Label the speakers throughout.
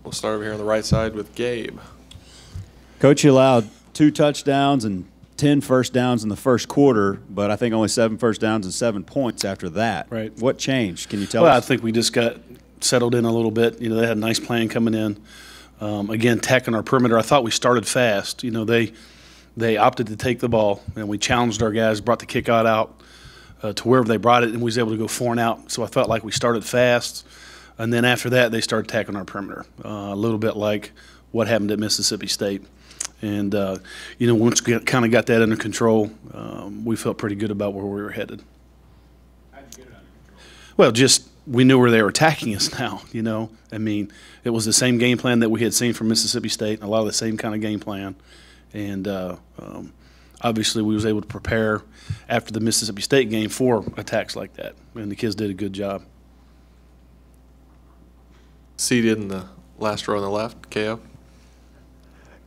Speaker 1: We'll start over here on the right side with Gabe.
Speaker 2: Coach, you allowed 2 touchdowns and 10 first downs in the first quarter, but I think only 7 first downs and 7 points after that.
Speaker 3: Right.
Speaker 2: What changed? Can you tell
Speaker 3: Well,
Speaker 2: us?
Speaker 3: I think we just got settled in a little bit. You know, they had a nice plan coming in. Again, attacking our perimeter. I thought we started fast. You know, they opted to take the ball, and we challenged our guys, brought the kick out to wherever they brought it, and we was able to go 4 and out. So I felt like we started fast. And then after that, they started attacking our perimeter, a little bit like what happened at Mississippi State. And, you know, once we kind of got that under control, we felt pretty good about where we were headed.
Speaker 2: How'd you get it under control?
Speaker 3: Well, just we knew where they were attacking us now, you know. I mean, it was the same game plan that we had seen from Mississippi State, a lot of the same kind of game plan. And obviously we was able to prepare after the Mississippi State game for attacks like that, and the kids did a good job.
Speaker 1: Seated in the last row on the left, KO.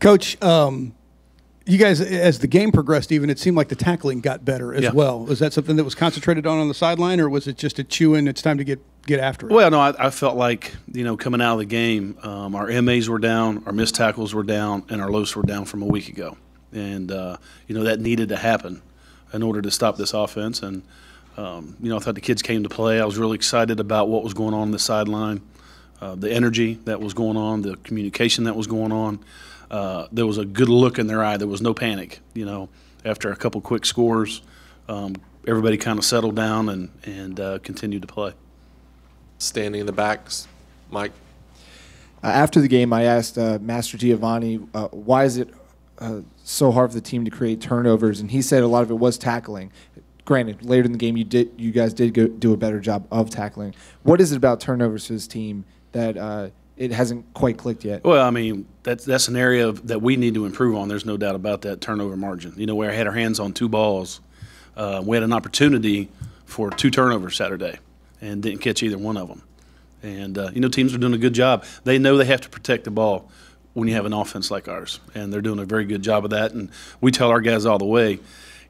Speaker 4: Coach, you guys, as the game progressed, even it seemed like the tackling got better as well. Was that something that was concentrated on the sideline, or was it just a chew-in? It's time to get after it.
Speaker 3: Well, no, I felt like, you know, coming out of the game, our MAs were down, our missed tackles were down, and our lows were down from a week ago, and you know that needed to happen in order to stop this offense. And you know, I thought the kids came to play. I was really excited about what was going on the sideline. The energy that was going on, the communication that was going on. There was a good look in their eye. There was no panic. You know, after a couple quick scores, everybody kind of settled down and continued to play.
Speaker 1: Standing in the backs, Mike.
Speaker 5: After the game, I asked Master Giovanni, why is it so hard for the team to create turnovers? And he said a lot of it was tackling. Granted, later in the game, you guys did do a better job of tackling. What is it about turnovers for this team that it hasn't quite clicked yet?
Speaker 3: Well, I mean, that's an area that we need to improve on. There's no doubt about that, turnover margin. You know, where I had our hands on 2 balls, we had an opportunity for 2 turnovers Saturday and didn't catch either one of them. And, you know, teams are doing a good job. They know they have to protect the ball when you have an offense like ours, and they're doing a very good job of that. And we tell our guys all the way,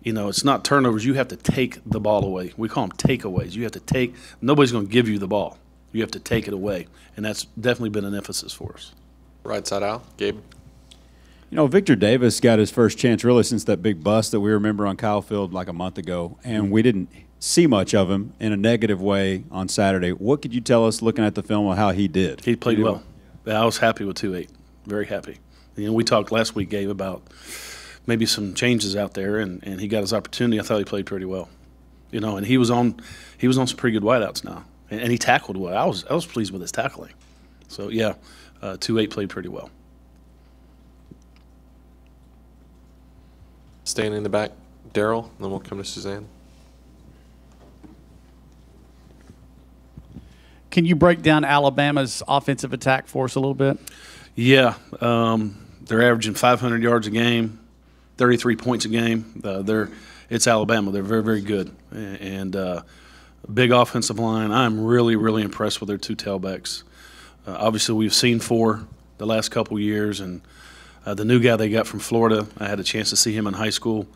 Speaker 3: you know, it's not turnovers. You have to take the ball away. We call them takeaways. You have to take – nobody's going to give you the ball. You have to take it away, and that's definitely been an emphasis for us.
Speaker 1: Right side out, Gabe.
Speaker 2: You know, Victor Davis got his first chance really since that big bust that we remember on Kyle Field like a month ago, and we didn't see much of him in a negative way on Saturday. What could you tell us looking at the film of how he did?
Speaker 3: He played well. Yeah, I was happy with 2-8, very happy. You know, we talked last week, Gabe, about maybe some changes out there, and he got his opportunity. I thought he played pretty well. You know, and he was on some pretty good wideouts now. And he tackled well. I was pleased with his tackling. So, yeah, 2-8 played pretty well.
Speaker 1: Staying in the back, Daryl, then we'll come to Suzanne.
Speaker 6: Can you break down Alabama's offensive attack for us a little bit?
Speaker 3: Yeah, they're averaging 500 yards a game, 33 points a game. It's Alabama. They're very, very good. And big offensive line. I'm really, really impressed with their 2 tailbacks. Obviously, we've seen 4 the last couple years, and the new guy they got from Florida, I had a chance to see him in high school.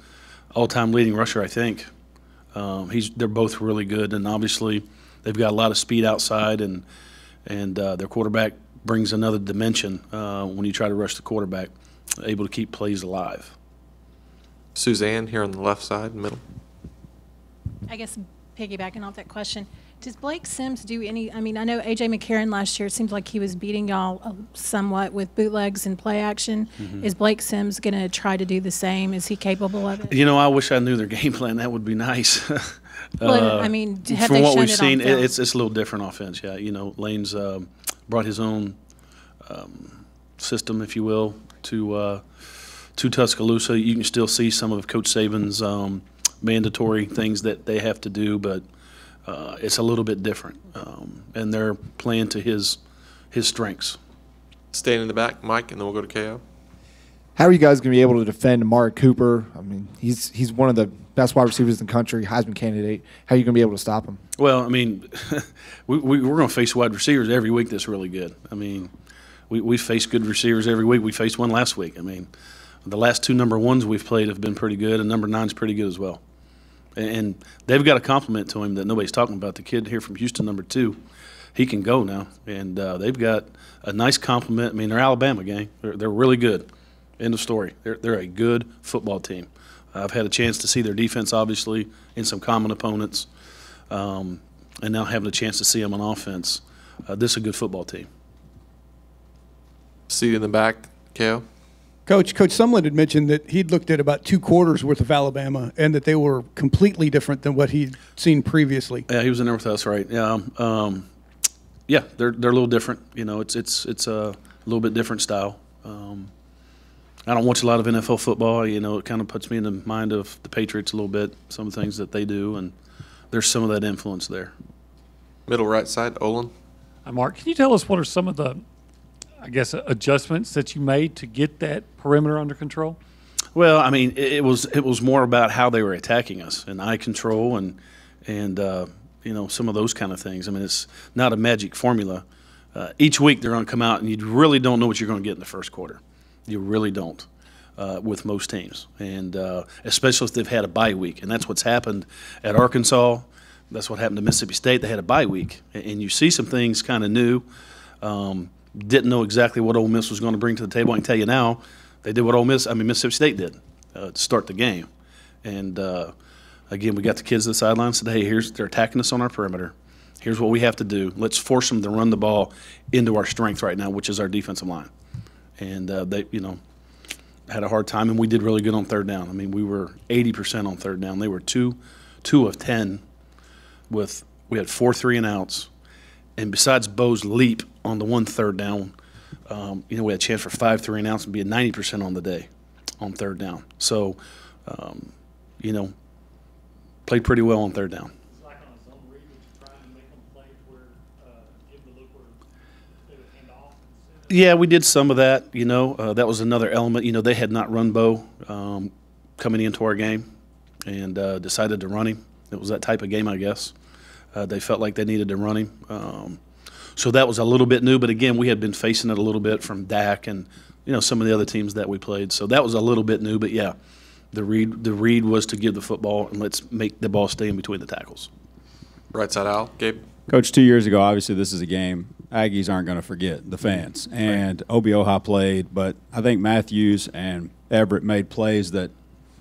Speaker 3: All-time leading rusher, I think. They're both really good, and obviously they've got a lot of speed outside, and their quarterback brings another dimension when you try to rush the quarterback, able to keep plays alive.
Speaker 1: Suzanne here on the left side, middle.
Speaker 7: I guess piggybacking off that question, does Blake Sims do any – I mean, I know A.J. McCarron last year, it seems like he was beating y'all somewhat with bootlegs and play action. Mm-hmm. Is Blake Sims going to try to do the same? Is he capable of it?
Speaker 3: You know, I wish I knew their game plan. That would be nice.
Speaker 7: Well, I mean, have
Speaker 3: from
Speaker 7: they
Speaker 3: what
Speaker 7: shown
Speaker 3: we've
Speaker 7: it
Speaker 3: seen,
Speaker 7: on film?
Speaker 3: it's a little different offense. Yeah, you know, Lane's brought his own system, if you will, to Tuscaloosa. You can still see some of Coach Saban's mandatory things that they have to do, but it's a little bit different, and they're playing to his strengths.
Speaker 1: Staying in the back, Mike, and then we'll go to KO.
Speaker 5: How are you guys going to be able to defend Mark Cooper? I mean, he's one of the best wide receivers in the country, Heisman candidate. How are you going to be able to stop him?
Speaker 3: Well, I mean, we're going to face wide receivers every week that's really good. I mean, we face good receivers every week. We faced one last week. I mean, the last 2 number 1s we've played have been pretty good, and number 9's pretty good as well. And they've got a compliment to him that nobody's talking about. The kid here from Houston, number 2, he can go now. And they've got a nice complement. I mean, they're Alabama gang. They're really good. End of story. They're a good football team. I've had a chance to see their defense, obviously, in some common opponents, and now having a chance to see them on offense. This is a good football team.
Speaker 1: Seat in the back, KO.
Speaker 4: Coach Sumlin had mentioned that he'd looked at about 2 quarters worth of Alabama and that they were completely different than what he'd seen previously.
Speaker 3: Yeah, he was in there with us, right? Yeah, yeah, they're a little different. You know, it's a little bit different style. I don't watch a lot of NFL football. You know, it kind of puts me in the mind of the Patriots a little bit. Some of the things that they do, and there's some of that influence there.
Speaker 1: Middle right side, Olin.
Speaker 8: Mark, can you tell us what are some of the, I guess, adjustments that you made to get that perimeter under control?
Speaker 3: Well, I mean, it was more about how they were attacking us and eye control and you know, some of those kind of things. I mean, it's not a magic formula. Each week they're going to come out and you really don't know what you're going to get in the first quarter. You really don't with most teams, and especially if they've had a bye week. And that's what's happened at Arkansas. That's what happened to Mississippi State. They had a bye week, and you see some things kind of new. Didn't know exactly what Ole Miss was going to bring to the table. I can tell you now, they did what Mississippi State did to start the game. And again, we got the kids to the sidelines and said, hey, they're attacking us on our perimeter. Here's what we have to do. Let's force them to run the ball into our strength right now, which is our defensive line. And they, you know, had a hard time, and we did really good on third down. I mean, we were 80% on third down. They were 2 of 10 we had 4 3-and-outs. And besides Bo's leap on the 1 third down, you know, we had a chance for 5 3-and-outs and be at 90% on the day on third down. So, you know, played pretty well on third down.
Speaker 8: It's like on a zone read, which is trying to make them play where give the look where they would hand off.
Speaker 3: Yeah, we did some of that. You know, that was another element. You know, they had not run Bo coming into our game, and decided to run him. It was that type of game, I guess. They felt like they needed to run him. So that was a little bit new, but again, we had been facing it a little bit from Dak and, you know, some of the other teams that we played. So that was a little bit new, but yeah, the read was to give the football and let's make the ball stay in between the tackles.
Speaker 1: Right side, Al. Gabe.
Speaker 2: Coach, 2 years ago, obviously this is a game Aggies aren't going to forget, the fans. And Obioha played, but I think Matthews and Everett made plays that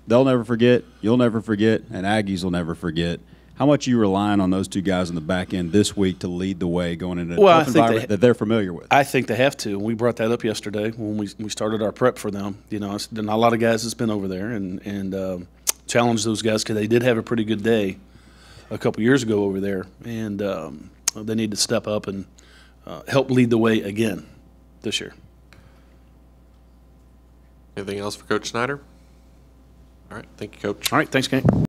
Speaker 2: they'll never forget, you'll never forget, and Aggies will never forget. How much are you relying on those 2 guys in the back end this week to lead the way going into a tough environment that they're familiar with?
Speaker 3: I think they have to. And we brought that up yesterday when we started our prep for them. You know, there's not a lot of guys that's been over there and challenged those guys because they did have a pretty good day a couple years ago over there. And they need to step up and help lead the way again this year.
Speaker 1: Anything else for Coach Snyder? All right. Thank you, Coach.
Speaker 3: All right. Thanks, gang.